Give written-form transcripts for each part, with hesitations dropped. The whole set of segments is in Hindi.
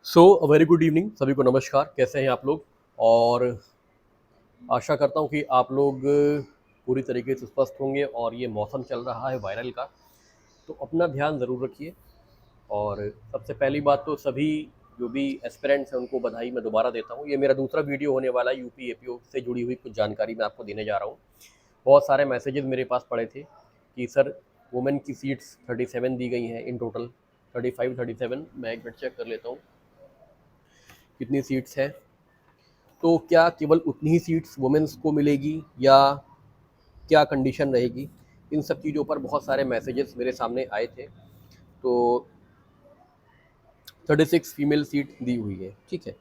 वेरी गुड इवनिंग, सभी को नमस्कार। कैसे हैं आप लोग? और आशा करता हूं कि आप लोग पूरी तरीके से स्वस्थ होंगे। और ये मौसम चल रहा है वायरल का, तो अपना ध्यान ज़रूर रखिए। और सबसे पहली बात तो सभी जो भी एस्पिरेंट्स हैं उनको बधाई मैं दोबारा देता हूं। ये मेरा दूसरा वीडियो होने वाला है। यूपी एपीओ से जुड़ी हुई कुछ जानकारी मैं आपको देने जा रहा हूँ। बहुत सारे मैसेजेस मेरे पास पड़े थे कि सर वुमेन की सीट्स 37 दी गई हैं इन टोटल, 35 37। मैं एक मिनट चेक कर लेता हूँ कितनी सीट्स हैं। तो क्या केवल उतनी ही सीट्स वुमेन्स को मिलेगी या क्या कंडीशन रहेगी? इन सब चीज़ों पर बहुत सारे मैसेजेस मेरे सामने आए थे। तो 36 फीमेल सीट दी हुई है, ठीक है।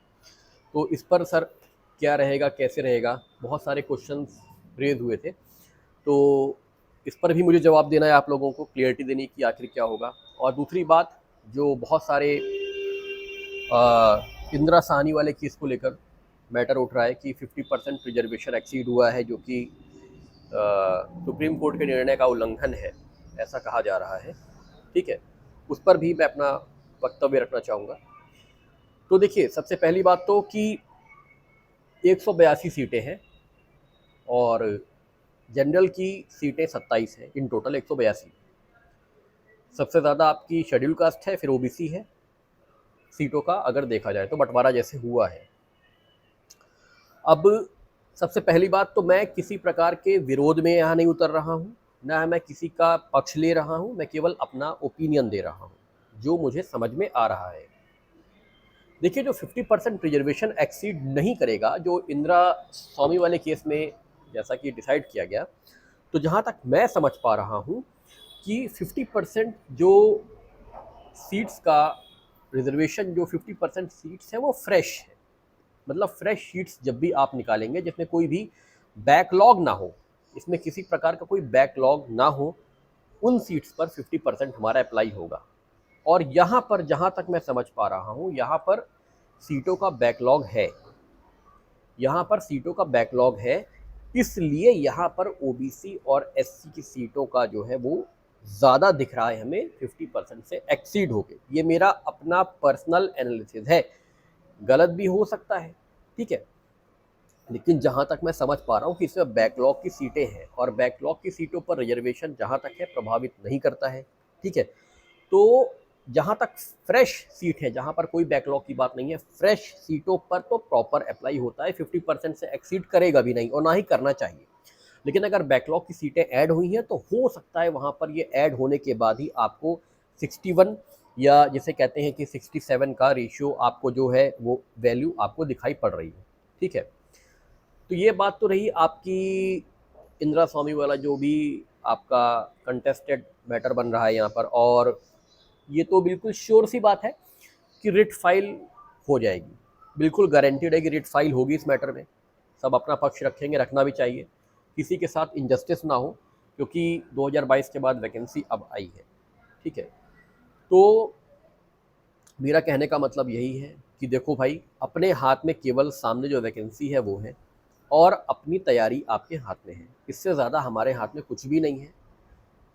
तो इस पर सर क्या रहेगा, कैसे रहेगा, बहुत सारे क्वेश्चंस रेज हुए थे। तो इस पर भी मुझे जवाब देना है, आप लोगों को क्लियरिटी देनी कि आखिर क्या होगा। और दूसरी बात, जो बहुत सारे इंदिरा साहनी वाले केस को लेकर मैटर उठ रहा है कि 50% रिजर्वेशन एक्सीड हुआ है, जो कि सुप्रीम कोर्ट के निर्णय का उल्लंघन है, ऐसा कहा जा रहा है, ठीक है। उस पर भी मैं अपना वक्तव्य रखना चाहूँगा। तो देखिए, सबसे पहली बात तो कि 182 सीटें हैं और जनरल की सीटें 27 हैं, इन टोटल 182। सबसे ज़्यादा आपकी शेड्यूल कास्ट है, फिर ओबीसी है सीटों का अगर देखा जाए तो, बंटवारा जैसे हुआ है। अब सबसे पहली बात तो मैं किसी प्रकार के विरोध में यहाँ नहीं उतर रहा हूँ, ना मैं किसी का पक्ष ले रहा हूँ, मैं केवल अपना ओपिनियन दे रहा हूँ जो मुझे समझ में आ रहा है। देखिए, जो 50% रिजर्वेशन एक्सीड नहीं करेगा, जो इंदिरा स्वामी वाले केस में जैसा कि डिसाइड किया गया, तो जहाँ तक मैं समझ पा रहा हूँ कि 50% जो सीट्स का रिजर्वेशन, जो 50% सीट्स है वो फ्रेश है। मतलब फ्रेश सीट्स जब भी आप निकालेंगे जिसमें कोई भी बैकलॉग ना हो, इसमें किसी प्रकार का कोई बैकलॉग ना हो, उन सीट्स पर 50% हमारा अप्लाई होगा। और यहाँ पर जहाँ तक मैं समझ पा रहा हूँ, यहाँ पर सीटों का बैकलॉग है, यहाँ पर सीटों का बैकलॉग है। इसलिए यहाँ पर ओबीसी और एससी की सीटों का जो है वो ज़्यादा दिख रहा है हमें 50% से एक्सीड होके। ये मेरा अपना पर्सनल एनालिसिस है, गलत भी हो सकता है, ठीक है। लेकिन जहाँ तक मैं समझ पा रहा हूँ कि इसमें बैकलॉग की सीटें हैं और बैकलॉग की सीटों पर रिजर्वेशन जहाँ तक है प्रभावित नहीं करता है, ठीक है। तो जहाँ तक फ्रेश सीट है, जहाँ पर कोई बैकलॉग की बात नहीं है, फ्रेश सीटों पर तो प्रॉपर अप्लाई होता है, 50% से एक्सीड करेगा भी नहीं और ना ही करना चाहिए। लेकिन अगर बैकलॉग की सीटें ऐड हुई हैं तो हो सकता है वहाँ पर ये ऐड होने के बाद ही आपको 61 या जिसे कहते हैं कि 67 का रेशियो आपको जो है वो वैल्यू आपको दिखाई पड़ रही है, ठीक है। तो ये बात तो रही आपकी इंदिरा स्वामी वाला जो भी आपका कंटेस्टेड मैटर बन रहा है यहाँ पर। और ये तो बिल्कुल श्योर सी बात है कि रिट फाइल हो जाएगी, बिल्कुल गारंटीड है कि रिट फाइल होगी इस मैटर में। सब अपना पक्ष रखेंगे, रखना भी चाहिए, किसी के साथ इनजस्टिस ना हो, क्योंकि 2022 के बाद वैकेंसी अब आई है, ठीक है। तो मेरा कहने का मतलब यही है कि देखो भाई, अपने हाथ में केवल सामने जो वैकेंसी है वो है और अपनी तैयारी आपके हाथ में है, इससे ज़्यादा हमारे हाथ में कुछ भी नहीं है।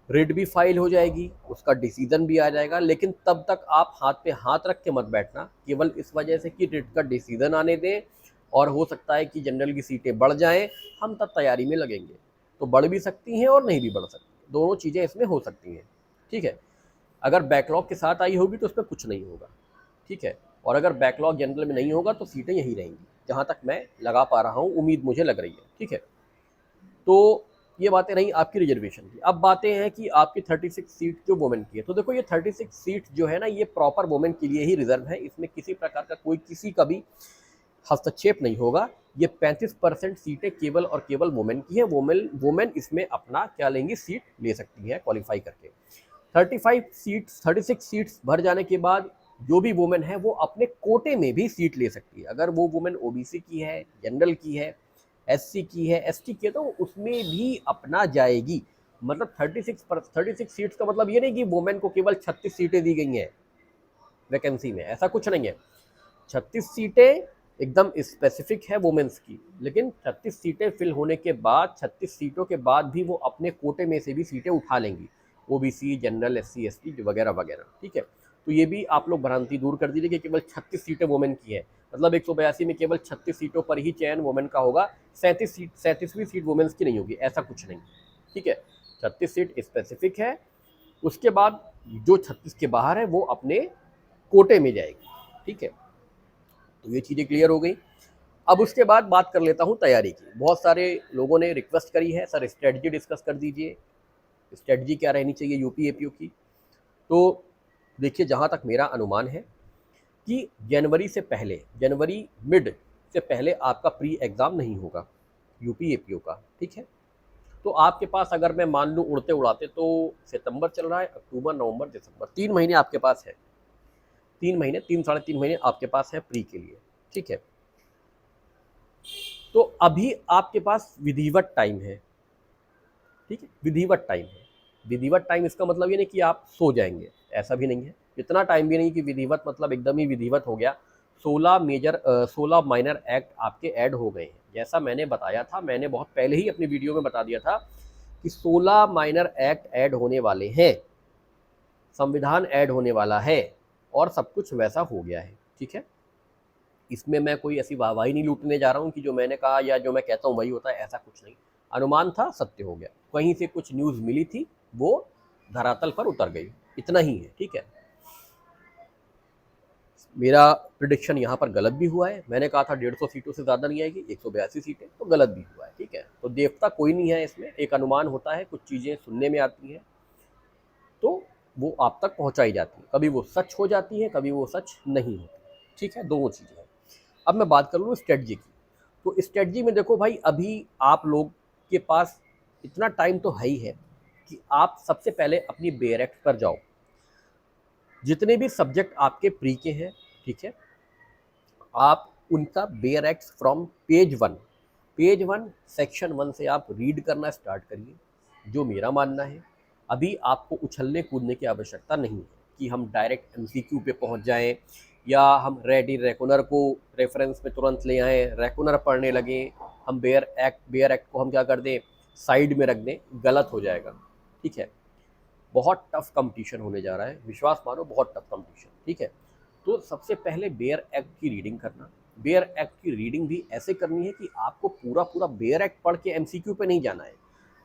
रिट भी फाइल हो जाएगी, उसका डिसीजन भी आ जाएगा, लेकिन तब तक आप हाथ पे हाथ रख के मत बैठना केवल इस वजह से कि रिट का डिसीजन आने दें और हो सकता है कि जनरल की सीटें बढ़ जाएं, हम तब तैयारी में लगेंगे। तो बढ़ भी सकती हैं और नहीं भी बढ़ सकती, दोनों चीज़ें इसमें हो सकती हैं, ठीक है। अगर बैकलॉग के साथ आई होगी तो उसमें कुछ नहीं होगा, ठीक है। और अगर बैकलॉग जनरल में नहीं होगा तो सीटें यहीं रहेंगी, जहाँ तक मैं लगा पा रहा हूँ, उम्मीद मुझे लग रही है, ठीक है। तो ये बातें रही आपकी रिजर्वेशन की। अब बातें हैं कि आपकी 36 सीट जो वुमेन की है, तो देखो ये 36 सीट जो है ना, ये प्रॉपर वुमेन के लिए ही रिजर्व है, इसमें किसी प्रकार का कोई किसी का भी हस्तक्षेप नहीं होगा। ये 35% सीटें केवल और केवल वुमेन की है। वुमेन इसमें अपना क्या लेंगी, सीट ले सकती है क्वालिफाई करके। 36 सीट्स भर जाने के बाद जो भी वुमेन है वो अपने कोटे में भी सीट ले सकती है। अगर वो वुमेन ओबीसी की है, जनरल की है, एससी की है, एसटी की है, तो उसमें भी अपना जाएगी। मतलब 36 सीट्स का मतलब ये नहीं कि वुमेन को केवल 36 सीटें दी गई हैं वैकेंसी में, ऐसा कुछ नहीं है। 36 सीटें एकदम स्पेसिफिक है वुमेन्स की, लेकिन 36 सीटें फिल होने के बाद, 36 सीटों के बाद भी वो अपने कोटे में से भी सीटें उठा लेंगी, ओबीसी, जनरल, एससी, एसटी वगैरह वगैरह, ठीक है। तो ये भी आप लोग भ्रांति दूर कर दीजिए कि केवल 36 सीटें वुमेन की है, मतलब 182 में केवल 36 सीटों पर ही चयन वुमेन का होगा, 37वीं सीट वुमेन्स की नहीं होगी, ऐसा कुछ नहीं, ठीक है। 36 सीट स्पेसिफिक है, उसके बाद जो 36 के बाहर है वो अपने कोटे में जाएगी, ठीक है। तो ये चीज़ें क्लियर हो गई। अब उसके बाद बात कर लेता हूँ तैयारी की। बहुत सारे लोगों ने रिक्वेस्ट करी है, सर स्ट्रेटजी डिस्कस कर दीजिए, स्ट्रेटजी क्या रहनी चाहिए यूपी एपीओ की। तो देखिए, जहाँ तक मेरा अनुमान है कि जनवरी से पहले, जनवरी मिड से पहले आपका प्री एग्ज़ाम नहीं होगा यूपी एपीओ का, ठीक है। तो आपके पास अगर मैं मान लूँ उड़ते उड़ाते, तो सितंबर चल रहा है, अक्टूबर, नवंबर, दिसंबर, 3 महीने आपके पास है, 3 महीने, 3 साढ़े 3 महीने आपके पास है प्री के लिए, ठीक है। तो अभी आपके पास विधिवत टाइम है, ठीक है, विधिवत टाइम है। विधिवत टाइम इसका मतलब ये नहीं कि आप सो जाएंगे, ऐसा भी नहीं है, इतना टाइम भी नहीं कि विधिवत मतलब एकदम ही विधिवत हो गया। 16 माइनर एक्ट आपके ऐड हो गए हैं, जैसा मैंने बताया था, मैंने बहुत पहले ही अपनी वीडियो में बता दिया था कि 16 माइनर एक्ट ऐड होने वाले हैं, संविधान ऐड होने वाला है, और सब कुछ वैसा हो गया है, ठीक है। इसमें मैं कोई ऐसी वाहवाही नहीं लूटने जा रहा हूँ कि जो मैंने कहा या जो मैं कहता हूँ वही होता है, ऐसा कुछ नहीं। अनुमान था, सत्य हो गया, कहीं से कुछ न्यूज़ मिली थी, वो धरातल पर उतर गई, इतना ही है, ठीक है। मेरा प्रिडिक्शन यहाँ पर गलत भी हुआ है, मैंने कहा था 150 सीटों से ज़्यादा नहीं आएगी, 182 सीटें, तो गलत भी हुआ है, ठीक है। तो देवता कोई नहीं है इसमें, एक अनुमान होता है, कुछ चीज़ें सुनने में आती हैं तो वो आप तक पहुँचाई जाती है, कभी वो सच हो जाती है, कभी वो सच नहीं होती, ठीक है, दोनों चीज़ें हैं। अब मैं बात कर लूँ स्ट्रेटजी की, तो स्ट्रेटजी में देखो भाई, अभी आप लोग के पास इतना टाइम तो है ही है कि आप सबसे पहले अपनी बेरेक्ट पर जाओ, जितने भी सब्जेक्ट आपके प्री के हैं, ठीक है, आप उनका बेरेक्ट फ्रॉम पेज वन सेक्शन 1 से आप रीड करना स्टार्ट करिए। जो मेरा मानना है, अभी आपको उछलने कूदने की आवश्यकता नहीं है कि हम डायरेक्ट एमसीक्यू पे पहुंच जाएं, या हम रेडी रेकुनर को रेफरेंस में तुरंत ले आएँ, रेकुनर पढ़ने लगें, हम बेयर एक्ट को हम क्या कर दें, साइड में रख दें, गलत हो जाएगा, ठीक है। बहुत टफ कंपटीशन होने जा रहा है, विश्वास मानो, बहुत टफ कंपटीशन, ठीक है। तो सबसे पहले बेयर एक्ट की रीडिंग करना, बेयर एक्ट की रीडिंग भी ऐसे करनी है कि आपको पूरा पूरा बेयर एक्ट पढ़ के एमसीक्यू पे नहीं जाना है।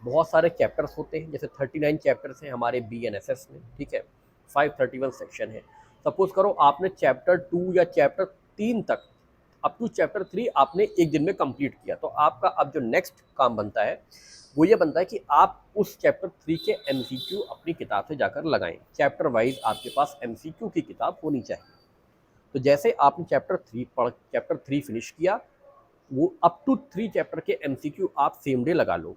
बहुत सारे चैप्टर्स होते हैं, जैसे 39 चैप्टर्स हैं हमारे बीएनएसएस में, ठीक है, 531 सेक्शन है। सपोज करो आपने चैप्टर 2 या चैप्टर 3 तक, अप टू चैप्टर 3 आपने एक दिन में कंप्लीट किया, तो आपका अब जो नेक्स्ट काम बनता है वो ये बनता है कि आप उस चैप्टर 3 के एमसीक्यू अपनी किताब से जाकर लगाएं। चैप्टर वाइज आपके पास एमसीक्यू की किताब होनी चाहिए। तो जैसे आपने चैप्टर 3 फिनिश किया, वो अप टू 3 चैप्टर के एमसीक्यू आप सेम डे लगा लो,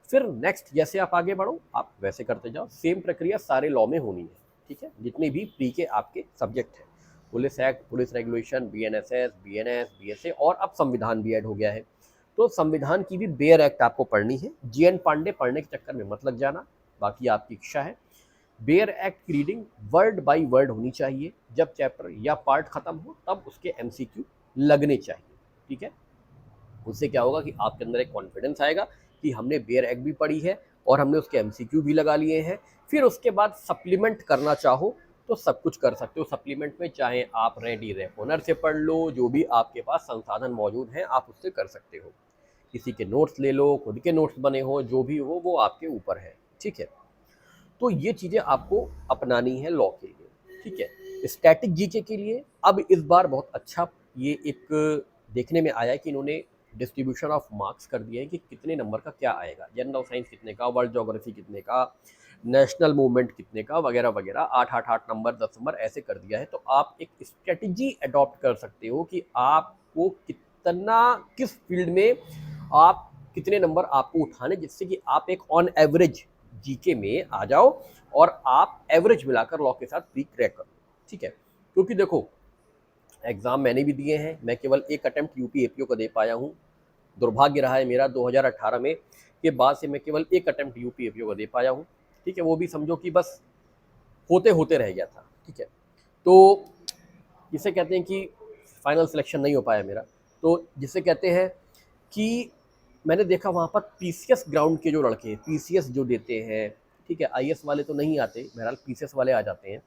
फिर नेक्स्ट जैसे आप आगे बढ़ो आप वैसे करते जाओ। सेम प्रक्रिया सारे लॉ में होनी है, ठीक है, जितने भी प्री के आपके सब्जेक्ट हैं, police act, police regulation, BNSS, BNS, BSA, और अब संविधान भी ऐड हो गया है। तो संविधान की भी बेयर एक्ट आपको पढ़नी है। जीएन पांडे पढ़ने के चक्कर में मत लग जाना, बाकी आपकी इच्छा है। बेयर एक्ट की रीडिंग वर्ड बाय वर्ड होनी चाहिए, जब चैप्टर या पार्ट खत्म हो तब उसके एमसीक्यू लगने चाहिए, ठीक है। उससे क्या होगा कि आपके अंदर एक कॉन्फिडेंस आएगा कि हमने बेयर एक्ट भी पढ़ी है और हमने उसके एमसीक्यू भी लगा लिए हैं। फिर उसके बाद सप्लीमेंट करना चाहो तो सब कुछ कर सकते हो सप्लीमेंट में, चाहे आप रेडी रेपोनर से पढ़ लो, जो भी आपके पास संसाधन मौजूद हैं आप उससे कर सकते हो, किसी के नोट्स ले लो, खुद के नोट्स बने हो, जो भी हो वो आपके ऊपर है, ठीक है। तो ये चीज़ें आपको अपनानी है लॉ के लिए, ठीक है। स्टैटिक जीके के लिए अब इस बार बहुत अच्छा ये एक देखने में आया है कि इन्होंने डिस्ट्रीब्यूशन ऑफ मार्क्स कर दिया है कि कितने नंबर का क्या आएगा, जनरल साइंस कितने का, वर्ल्ड ज्योग्राफी कितने का, नेशनल मूवमेंट कितने का, वगैरह वगैरह, 8 नंबर, 10 नंबर ऐसे कर दिया है। तो आप एक स्ट्रेटजी अडॉप्ट कर सकते हो कि आपको कितना, किस फील्ड में आप कितने नंबर आपको उठाने, जिससे कि आप एक ऑन एवरेज जीके में आ जाओ और आप एवरेज मिलाकर लॉ के साथ प्री क्रैक करो, ठीक है। क्योंकि देखो, एग्ज़ाम मैंने भी दिए हैं, मैं केवल एक अटेम्प्ट यूपी एपीओ को दे पाया हूँ, दुर्भाग्य रहा है मेरा 2018 में के बाद से मैं केवल एक अटेम्प्ट यूपी एपीओ को दे पाया हूँ, ठीक है। वो भी समझो कि बस होते होते रह गया था, ठीक है। तो जिसे कहते हैं कि फाइनल सिलेक्शन नहीं हो पाया मेरा, तो जिसे कहते हैं कि मैंने देखा वहाँ पर पीसीएस ग्राउंड के जो लड़के हैं, पीसीएस जो देते हैं, ठीक है, आईएएस वाले तो नहीं आते, बहरहाल पीसीएस वाले आ जाते हैं,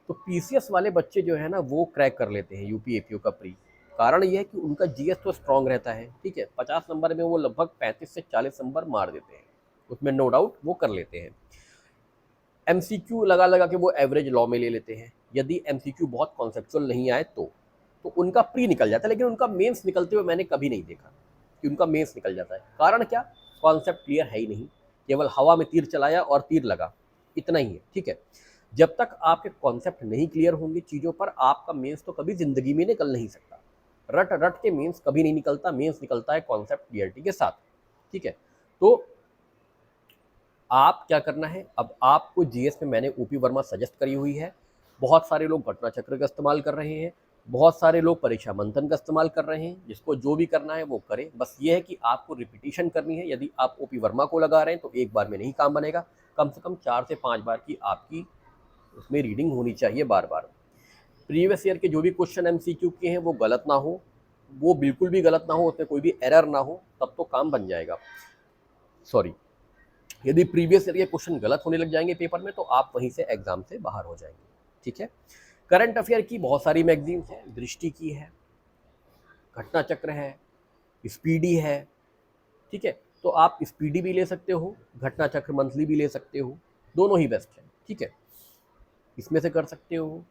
तो पीसीएस वाले बच्चे जो है ना वो क्रैक कर लेते हैं यूपी एपीओ का प्री। कारण ये है कि उनका जीएस तो स्ट्रांग रहता है, ठीक है, 50 नंबर में वो लगभग 35 से 40 नंबर मार देते हैं, उसमें नो डाउट वो कर लेते हैं। एमसीक्यू लगा लगा के वो एवरेज लॉ में ले लेते हैं, यदि एमसीक्यू बहुत कॉन्सेप्चुअल नहीं आए तो उनका प्री निकल जाता है, लेकिन उनका मेंस निकलते हुए मैंने कभी नहीं देखा कि उनका मेंस निकल जाता है। कारण क्या, कॉन्सेप्ट क्लियर है ही नहीं, केवल हवा में तीर चलाया और तीर लगा, इतना ही है, ठीक है। जब तक आपके कॉन्सेप्ट नहीं क्लियर होंगे चीज़ों पर, आपका मेंस तो कभी जिंदगी में निकल नहीं सकता। रट रट के मेंस कभी नहीं निकलता, मेंस निकलता है कॉन्सेप्ट क्लियरिटी के साथ, ठीक है। तो आप क्या करना है, अब आपको जीएस में मैंने ओपी वर्मा सजेस्ट करी हुई है। बहुत सारे लोग घटना चक्र का इस्तेमाल कर रहे हैं, बहुत सारे लोग परीक्षा मंथन का इस्तेमाल कर रहे हैं, जिसको जो भी करना है वो करें। बस ये है कि आपको रिपीटिशन करनी है। यदि आप ओपी वर्मा को लगा रहे हैं तो एक बार में नहीं काम बनेगा, कम से कम 4 से 5 बार की आपकी उसमें रीडिंग होनी चाहिए बार बार। प्रीवियस ईयर के जो भी क्वेश्चन एमसीक्यू के हैं वो गलत ना हो, वो बिल्कुल भी गलत ना हो, उसमें कोई भी एरर ना हो, तब तो काम बन जाएगा। सॉरी, यदि प्रीवियस ईयर के क्वेश्चन गलत होने लग जाएंगे पेपर में तो आप वहीं से एग्जाम से बाहर हो जाएंगे, ठीक है। करंट अफेयर की बहुत सारी मैगजीन्स हैं, दृष्टि की है, घटना चक्र है, स्पीडी है, ठीक है। तो आप स्पीडी भी ले सकते हो, घटना चक्र मंथली भी ले सकते हो, दोनों ही बेस्ट है, ठीक है, इसमें से कर सकते हो।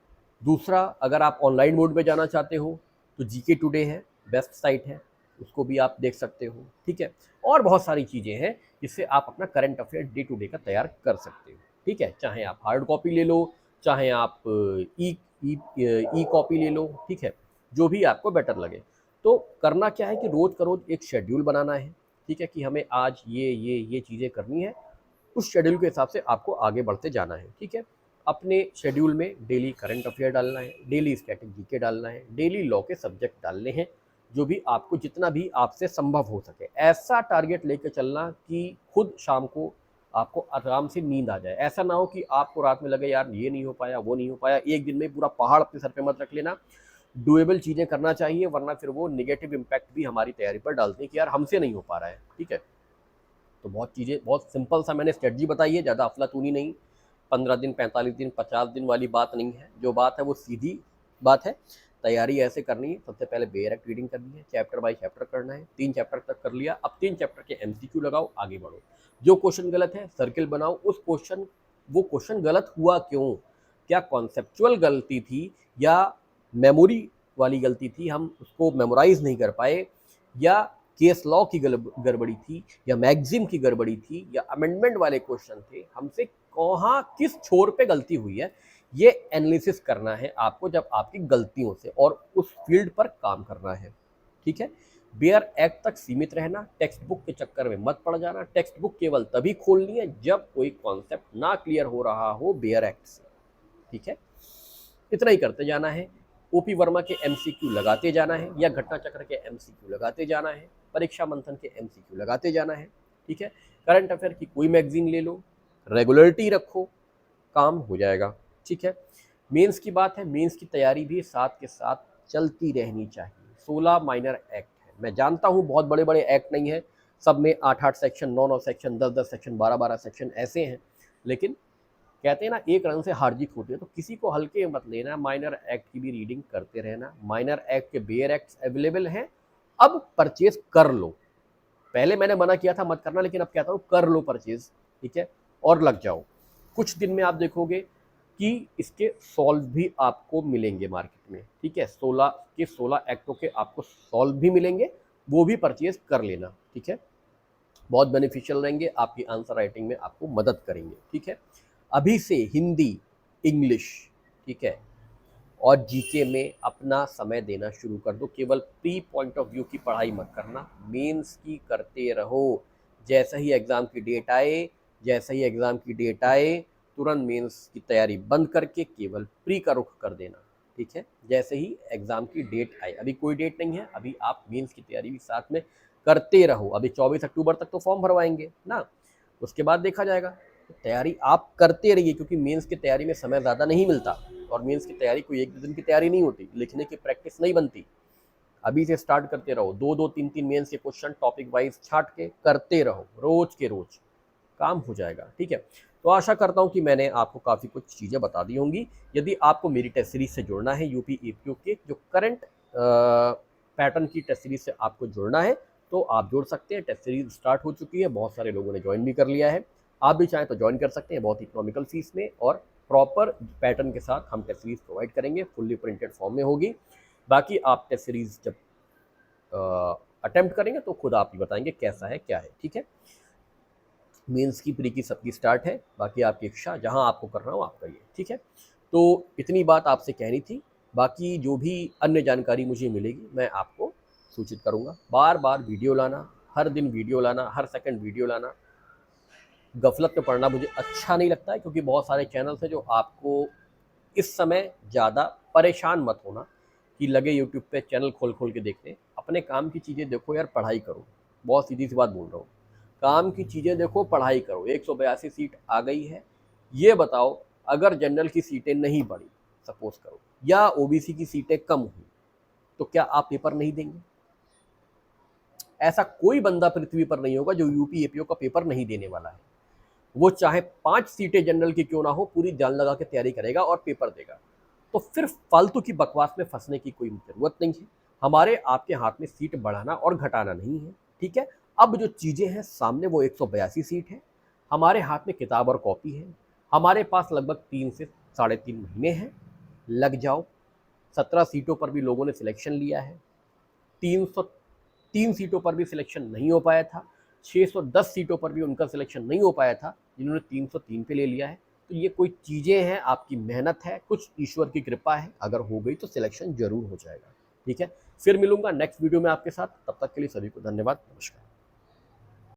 दूसरा, अगर आप ऑनलाइन मोड में जाना चाहते हो तो जीके टुडे है, बेस्ट साइट है, उसको भी आप देख सकते हो, ठीक है। और बहुत सारी चीज़ें हैं जिससे आप अपना current affair day to day का तैयार कर सकते हो, ठीक है। चाहे आप हार्ड कॉपी ले लो, चाहे आप ई ई ई कॉपी ले लो, ठीक है, जो भी आपको बेटर लगे। तो करना क्या है कि रोज़ का रोज़ एक शेड्यूल बनाना है, ठीक है, कि हमें आज ये चीज़ें करनी है, उस शेड्यूल के हिसाब से आपको आगे बढ़ते जाना है, ठीक है। अपने शेड्यूल में डेली करंट अफेयर डालना है, डेली स्टैटिक जीके डालना है, डेली लॉ के सब्जेक्ट डालने हैं, जो भी आपको जितना भी आपसे संभव हो सके। ऐसा टारगेट लेकर चलना कि खुद शाम को आपको आराम से नींद आ जाए। ऐसा ना हो कि आपको रात में लगे यार ये नहीं हो पाया, वो नहीं हो पाया। एक दिन में पूरा पहाड़ अपने सर पे मत रख लेना, डुएबल चीज़ें करना चाहिए, वरना फिर वो निगेटिव इम्पैक्ट भी हमारी तैयारी पर डालते हैं कि यार हमसे नहीं हो पा रहा है, ठीक है। तो बहुत चीज़ें, बहुत सिंपल सा मैंने स्ट्रेटजी बताई है, ज़्यादा अफलातूनी नहीं। 15 दिन, 45 दिन, 50 दिन वाली बात नहीं है। जो बात है वो सीधी बात है। तैयारी ऐसे करनी है, सबसे पहले बेयरक रीडिंग करनी है, चैप्टर बाय चैप्टर करना है। 3 चैप्टर तक कर लिया, अब 3 चैप्टर के एमसीक्यू लगाओ, आगे बढ़ो। जो क्वेश्चन गलत है सर्किल बनाओ, वो क्वेश्चन गलत हुआ क्यों, क्या कॉन्सेप्चुअल गलती थी या मेमोरी वाली गलती थी, हम उसको मेमोराइज नहीं कर पाए, या केस लॉ की गड़बड़ी थी, या मैगजीम की गड़बड़ी थी, या अमेंडमेंट वाले क्वेश्चन थे, हमसे कहाँ किस छोर पे गलती हुई है, ये एनालिसिस करना है आपको जब आपकी गलतियों से, और उस फील्ड पर काम करना है, ठीक है। बेयर एक्ट तक सीमित रहना, टेक्स्ट बुक के चक्कर में मत पड़ जाना। टेक्स्ट बुक केवल तभी खोलनी है जब कोई कॉन्सेप्ट ना क्लियर हो रहा हो बेयर एक्ट से, ठीक है। इतना ही करते जाना है। ओपी वर्मा के एमसीक्यू लगाते जाना है, या घटना चक्र के एमसीक्यू लगाते जाना है, परीक्षा मंथन के एमसीक्यू लगाते जाना है, ठीक है। करंट अफेयर की कोई मैगजीन ले लो, रेगुलरिटी रखो, काम हो जाएगा, ठीक है। मेंस की बात है, मेंस की तैयारी भी साथ के साथ चलती रहनी चाहिए। 16 माइनर एक्ट है, मैं जानता हूँ बहुत बड़े बड़े एक्ट नहीं है, सब में 8-8 सेक्शन, 9-9 सेक्शन, 10-10 सेक्शन, 12-12 सेक्शन ऐसे हैं, लेकिन कहते हैं ना एक रन से हार जीत होती है, तो किसी को हल्के मत लेना। माइनर एक्ट की भी रीडिंग करते रहना। माइनर एक्ट के बेयर एक्ट्स अवेलेबल हैं, अब परचेज कर लो। पहले मैंने मना किया था मत करना, लेकिन अब कहता हूँ कर लो परचेज, ठीक है, और लग जाओ। कुछ दिन में आप देखोगे कि इसके सॉल्व भी आपको मिलेंगे मार्केट में, ठीक है। 16 एक्टों के आपको सॉल्व भी मिलेंगे, वो भी परचेज कर लेना, ठीक है। बहुत बेनिफिशियल रहेंगे, आपकी आंसर राइटिंग में आपको मदद करेंगे, ठीक है। अभी से हिंदी, इंग्लिश, ठीक है, और जीके में अपना समय देना शुरू कर दो। केवल प्री पॉइंट ऑफ व्यू की पढ़ाई मत करना, मेंस की करते रहो। जैसे ही एग्ज़ाम की डेट आए तुरंत मेंस की तैयारी बंद करके केवल प्री का रुख कर देना, ठीक है। जैसे ही एग्ज़ाम की डेट आए, अभी कोई डेट नहीं है, अभी आप मेंस की तैयारी भी साथ में करते रहो। अभी 24 अक्टूबर तक तो फॉर्म भरवाएंगे ना, उसके बाद देखा जाएगा। तो तैयारी आप करते रहिए, क्योंकि मेंस की तैयारी में समय ज़्यादा नहीं मिलता, और मेंस की तैयारी कोई एक दिन की तैयारी नहीं होती, लिखने की प्रैक्टिस नहीं बनती। अभी से स्टार्ट करते रहो, 2-2, 3-3 मेंस के क्वेश्चन टॉपिक वाइज छाट के करते रहो, रोज के रोज काम हो जाएगा, ठीक है। तो आशा करता हूँ कि मैंने आपको काफ़ी कुछ चीज़ें बता दी होंगी। यदि आपको मेरी टेस्ट सीरीज़ से जुड़ना है, यूपी एपीओ के जो करंट पैटर्न की टेस्ट सीरीज़ से आपको जुड़ना है, तो आप जुड़ सकते हैं। टेस्ट सीरीज़ स्टार्ट हो चुकी है, बहुत सारे लोगों ने ज्वाइन भी कर लिया है। आप भी चाहें तो ज्वाइन कर सकते हैं, बहुत इकोनॉमिकल फीस में और प्रॉपर पैटर्न के साथ हम टेस्ट सीरीज़ प्रोवाइड करेंगे, फुल्ली प्रिंटेड फॉर्म में होगी। बाकी आप टेस्ट सीरीज़ जब अटेम्प्ट करेंगे तो खुद आप ही बताएंगे कैसा है क्या है, ठीक है। मेंस की प्री की सबकी स्टार्ट है, बाकी आपकी इच्छा, जहां आपको करना हो आप करिए, ठीक है। तो इतनी बात आपसे कहनी थी। बाकी जो भी अन्य जानकारी मुझे मिलेगी मैं आपको सूचित करूंगा। बार बार वीडियो लाना, हर दिन वीडियो लाना, हर सेकंड वीडियो लाना, गफलत में पड़ना मुझे अच्छा नहीं लगता है, क्योंकि बहुत सारे चैनल्स हैं जो आपको इस समय ज़्यादा परेशान मत होना कि लगे यूट्यूब पे चैनल खोल खोल के देखते। अपने काम की चीज़ें देखो यार, पढ़ाई करो। बहुत सीधी सी बात बोल रहा हूँ, काम की चीज़ें देखो, पढ़ाई करो। 182 सीट आ गई है, ये बताओ अगर जनरल की सीटें नहीं बढ़ी, सपोज करो, या ओबीसी की सीटें कम हुई, तो क्या आप पेपर नहीं देंगे? ऐसा कोई बंदा पृथ्वी पर नहीं होगा जो यूपी एपीओ का पेपर नहीं देने वाला है। वो चाहे 5 सीटें जनरल की क्यों ना हो, पूरी जान लगा के तैयारी करेगा और पेपर देगा। तो फिर फालतू की बकवास में फंसने की कोई जरूरत नहीं है। हमारे आपके हाथ में सीट बढ़ाना और घटाना नहीं है, ठीक है। अब जो चीजें हैं सामने, वो 182 सीट है। हमारे हाथ में किताब और कॉपी है। हमारे पास लगभग 3 से 3.5 महीने हैं, लग जाओ। 17 सीटों पर भी लोगों ने सिलेक्शन लिया है। 303 सीटों पर भी सिलेक्शन नहीं हो पाया था। 610 सीटों पर भी उनका सिलेक्शन नहीं हो पाया था, जिन्होंने 303 पे ले लिया है। तो ये कोई चीज़ें हैं, आपकी मेहनत है, कुछ ईश्वर की कृपा है। अगर हो गई तो सिलेक्शन जरूर हो जाएगा, ठीक है। फिर मिलूंगा नेक्स्ट वीडियो में आपके साथ। तब तक के लिए सभी को धन्यवाद, नमस्कार।